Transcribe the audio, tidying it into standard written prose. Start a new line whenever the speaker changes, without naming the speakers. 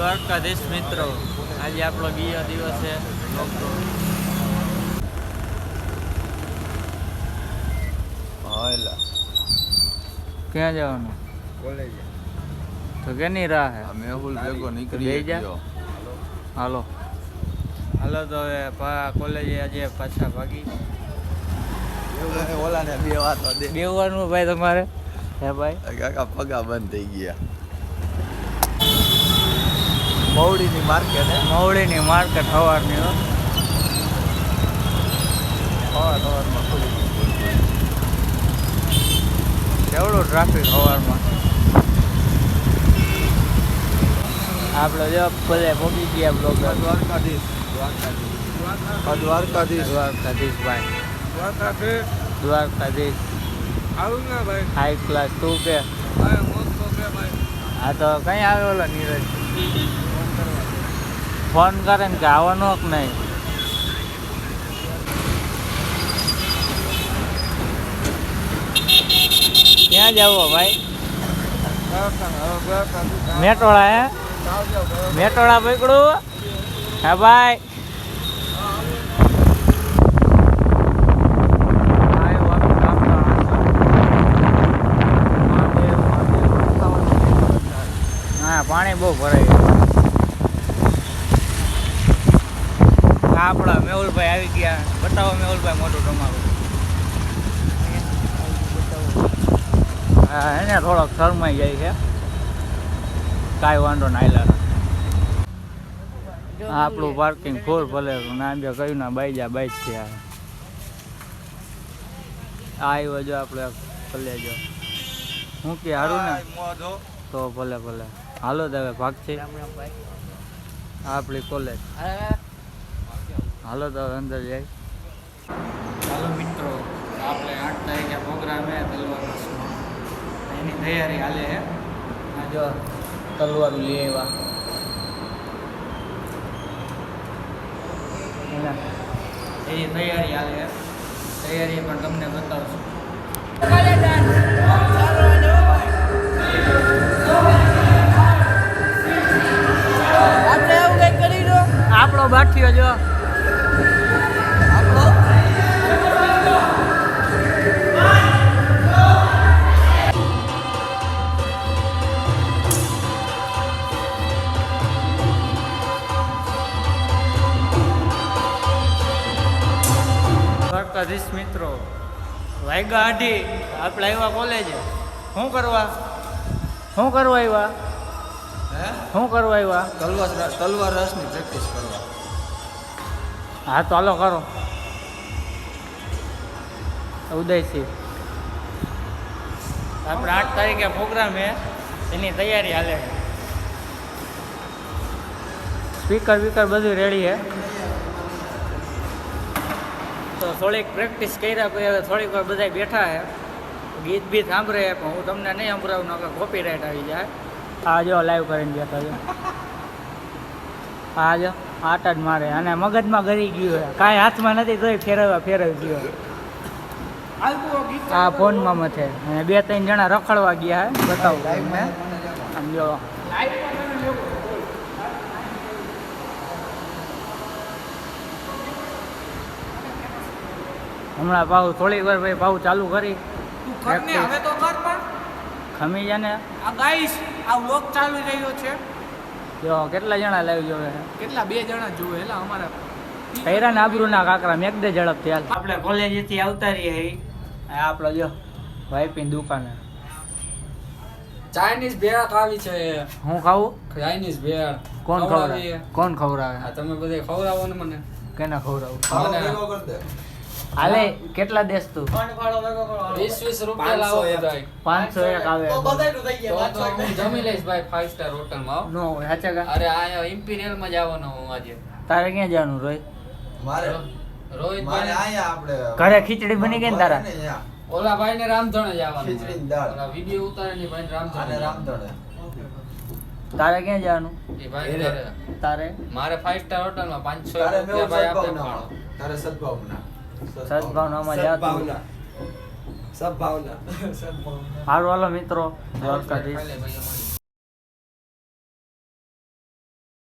દ્વારકાધીશ મિત્રો, આજે આપણો બીજો દિવસ છે. ક્યાં જવાનું?
કોલેજ.
તો કેની રાહ હે?
મેહુલ ભેગો નીકળી ગયો.
હાલો હાલો તો હવે કોલેજે આજે પાછા ભાગી.
ઓલાને બે વાત દે.
બેવાનું ભાઈ તમારે હે ભાઈ?
કાકા પગા બંધ થઈ ગયા. મવડીની માર્કેટ હે.
મવડીની માર્કેટ સવારની હો.
સવારમાં ખુલી ગઈ.
કેવડું ટ્રાફિક સવારમાં. આપણે જો બધે પહોંચી ગયા બ્લોગર.
દ્વારકાધીશ
દ્વારકાધીશ ભાઈ. દ્વારકાધીશ
આવું ને ભાઈ.
હાઈ ક્લાસ તું કે હા તો કઈ આવેલો નીરજ? ફોન કરે ને કે આવવાનો કે નહીં? ક્યાં જાવો ભાઈ? મેટોળા હે? મેટોળા પકડું હા ભાઈ. હા પાણી બહુ ભરાઈ ગયું. આપણા મેહુલભાઈ આવી ગયા. બતાવો મેહુલભાઈ મોટું તમારું. હા એને થોડોક શરમાઈ જાય છે. કાંઈ વાંધો ના આયલા. આપણું પાર્કિંગ ફૂલ ભલે ના બે કયું ના બાઈ જા બાઈક છે. આ આવ્યો જો આપણે ભલે જો હું કે હારું ને તો ભલે ભલે હાલો તો હવે ભાગ છે આપણી કોલેજ. હાલો તો હવે અંદર જાય. હાલો મિત્રો, આપણે 8 તારીખે પ્રોગ્રામ હે તલવાર રસનો. એની તૈયારી હાલે હે. આ જો તલવાર લઈ આવ્યા. એની તૈયારી હાલે હે. તૈયારી પણ તમને બતાવશું. આપણે એવું કંઈક કરી દો. આપણો બાઠિયો જો દ્વારકાધીશ મિત્રો, વાયગા 8 આપણે આવ્યા કોલેજે. શું કરવા આવ્યા? શું કરવા આવ્યા?
તલવાર રસની પ્રેક્ટિસ કરવા.
હા તો હાલો કરો. ઉદયસિંહ આપણે 8 તારીખે પ્રોગ્રામ છે, એની તૈયારી હાલે. સ્પીકર બધું રેડી છે. તો થોડીક પ્રેક્ટિસ કર્યા પછી હવે થોડીક વાર બધા બેઠા છે. ગીત બીત સાંભળે પણ હું તમને નહીં સંભળાવું, નકર કોપીરાઇટ આવી જાય. આ જો લાઈવ કરીને બેઠા છે. આ જો આટા જ મારે અને મગજમાં ગરી ગયું. કાંઈ હાથમાં નથી તોય ફેરવી ગયો. આ ફોનમાં મથે અને 2-3 જણા રખડવા ગયા હે. બતાવું તમને આમ જો. હમણાં પાછું થોડીક વાર ભાઈ પાછું ચાલુ કરી.
હવે તો કર પણ
ખમી જાય ને.
આ ગાઈસ આ વ્લોગ ચાલુ રહ્યો છે.
જો કેટલા જણા લાવી જોવે છે.
કેટલા 2 જણા જોવે એટલે અમારા
કૈરા ને આબરૂના કાકરા મેક દે ઝડપથી હાલ. આપણે કોલેજથી આવતા રહીએ. આપણો જો વાઈફની દુકાને
ચાઇનીઝ ભેળ ખાવી છે.
હું ખાવું?
ચાઇનીઝ ભેળ
કોણ ખવડાવે?
આ તમે બધે ખવડાવો ને મને.
કેના ખવડાવું?
હાલે
કેટલા દેશ તું?
20 રૂપિયા લાવો બધાય.
501 આવે
તો હું જમી લઈશ ભાઈ 5 સ્ટાર હોટલમાં.
નો હોય સાચા કા?
અરે આ ઇમ્પિરિયલ માં જવાનો હું આજે.
તારે ક્યાં જવાનું રોહિત?
રોહિત
મારે આયા આપણે
ઘરે ખીચડી બની ગઈ ને તારા?
ઓલા ભાઈ ને રામધણે જવાનું.
ખીચડીની દાળ.
ઓલા વિડિયો ઉતારે ની ભાઈ રામધણે.
તારે ક્યાં જવાનું?
એ ભાઈ
તારે
મારે 5 સ્ટાર હોટલમાં 500
તારે મેં
રૂપિયા ભાઈ આપે
સદભાવના. તારે સદભાવના.
સદભાવનામાં જાતું.
સદભાવના.
હારું હાલો મિત્રો, દ્વારકાધીશ.